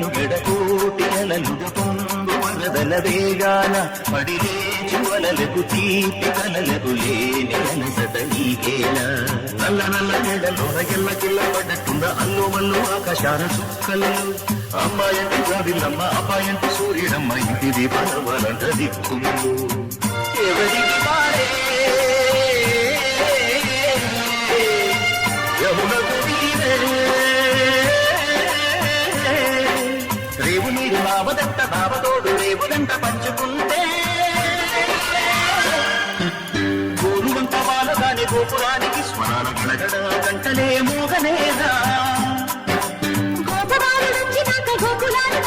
పెనుగడకోటి అలలుగా పొంగు వరదల వేగాన పడిలేచు అలలకు తీపి కలలకు లేని అలసట నీకేలా నల్ల నల్ల నెడలోన ఎల్ల కిల్ల పడ్డట్టున్న అల్లు మల్లు ఆకాశాల చుక్కలు అమ్మాయంటి జాబిల్లమ్మ అబ్బాయంటి సూర్యుడమ్మ ఇంటిది పరవలంట దిక్కులు ఎవరికి పారే యమునకు నీరే రేవు నీరు నావదంట నావతోడు రేవుదంట పంచుకుంటే గోరువంత వాలగాని గోపురానికి స్మరణ గణగణ గంటలే మోగనేదా గోపబాలు నుంచి గోకులాలు